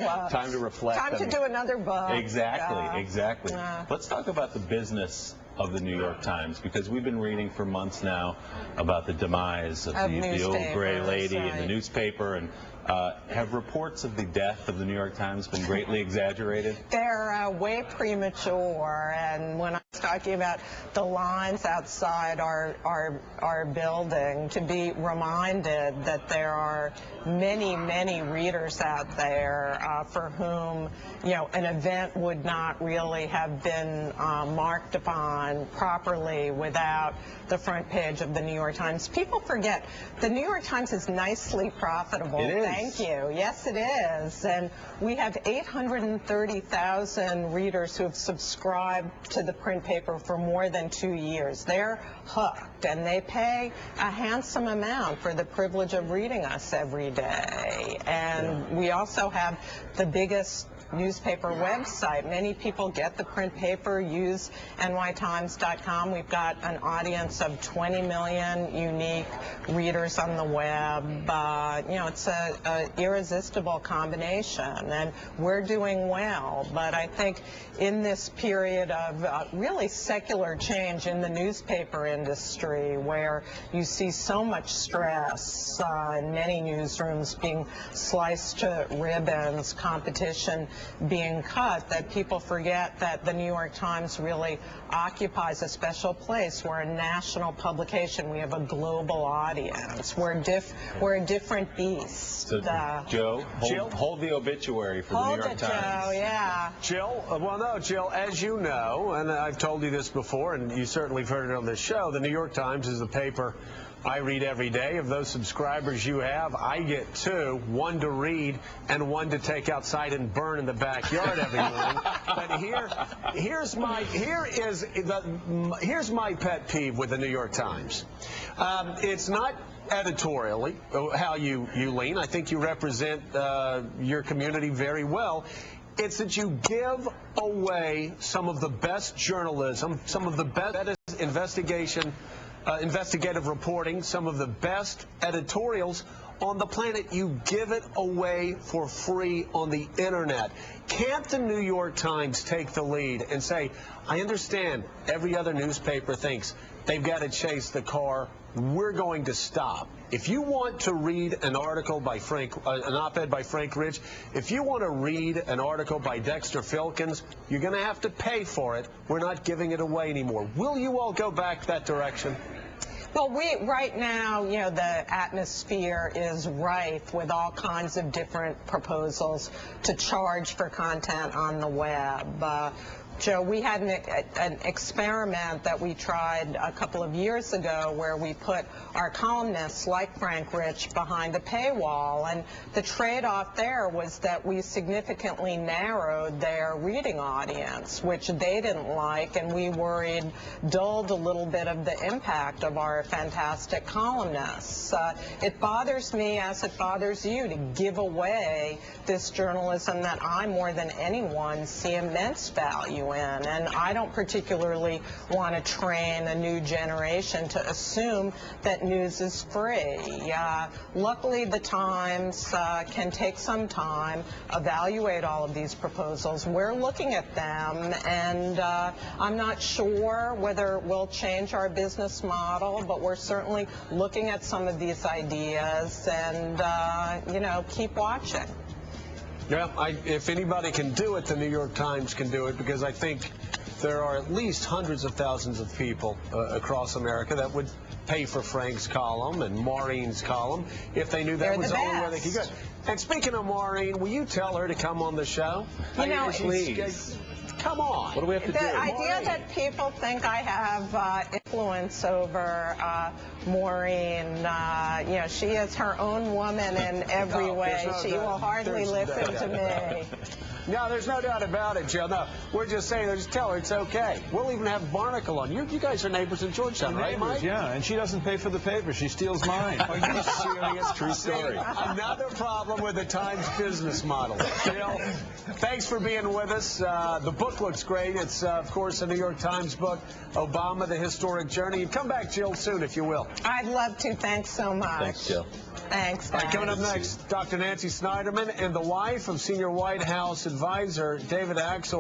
Time to reflect. Time to do another book. Exactly. Let's talk about the business of the New York Times, because we've been reading for months now about the demise of the old gray lady in the newspaper, and have reports of the death of the New York Times been greatly exaggerated? They're way premature, and when I was talking about the lines outside our building, to be reminded that there are many readers out there for whom, you know, an event would not really have been marked upon properly without the front page of the New York Times. People forget the New York Times is nicely profitable. It is. Thank you. Yes, it is. And we have 830,000 readers who have subscribed to the print paper for more than 2 years. They're hooked, and they pay a handsome amount for the privilege of reading us every day. And we also have the biggest newspaper website. Many people get the print paper, use nytimes.com. We've got an audience of 20 million unique readers on the web. You know, it's a irresistible combination, and we're doing well. But I think in this period of really secular change in the newspaper industry, where you see so much stress in many newsrooms being sliced to ribbons, competition being cut, that people forget that the New York Times really occupies a special place. We're a national publication. We have a global audience. We're a different beast. So, Joe, hold the obituary for the New York Times. Joe, yeah. Jill, well, no, Jill, as you know, and I've told you this before, and you certainly have heard it on this show, the New York Times is the paper I read every day. Of those subscribers you have, I get two, one to read and one to take outside and burn in the backyard every morning. But here's my pet peeve with the New York Times. It's not editorially how you lean. I think you represent your community very well. It's that you give away some of the best journalism, some of the best investigative reporting, some of the best editorials on the planet. You give it away for free on the internet. Can't the New York Times take the lead and say, I understand every other newspaper thinks they've got to chase the car. We're going to stop. If you want to read an article by an op-ed by Frank Rich, if you want to read an article by Dexter Filkins, you're going to have to pay for it. We're not giving it away anymore. Will you all go back that direction? Well, right now, you know, the atmosphere is rife with all kinds of different proposals to charge for content on the web. Joe, we had an experiment that we tried a couple of years ago where we put our columnists, like Frank Rich, behind a paywall, and the trade-off there was that we significantly narrowed their reading audience, which they didn't like, and we worried dulled a little bit of the impact of our fantastic columnists. It bothers me, as it bothers you, to give away this journalism that I, more than anyone, see immense value in. And I don't particularly want to train a new generation to assume that news is free. Luckily, the Times can take some time, evaluate all of these proposals. We're looking at them, and I'm not sure whether we'll change our business model, but we're certainly looking at some of these ideas, and, you know, keep watching. Yeah, if anybody can do it, the New York Times can do it, because I think there are at least hundreds of thousands of people across America that would pay for Frank's column and Maureen's column if they knew that was the only way they could go. And speaking of Maureen, will you tell her to come on the show? You know, please. Come on. What do we have to do? The idea that people think I have influence over Maureen, you know, she is her own woman in every way. She will hardly listen to me. No, there's no doubt about it, Jill. No, we're just saying, just tell her it's okay. We'll even have Barnacle on. You guys are neighbors in Georgetown, right, Mike? Yeah, and she doesn't pay for the paper. She steals mine. Are you serious? True story. Another problem with the Times business model. Jill, thanks for being with us. The book looks great. It's, of course, a New York Times book, Obama, The Historic Journey. Come back, Jill, soon, if you will. I'd love to. Thanks so much. Thanks, Jill. Thanks, guys. All right, coming up next, Dr. Nancy Snyderman and the wife of Senior White House Advisor David Axel.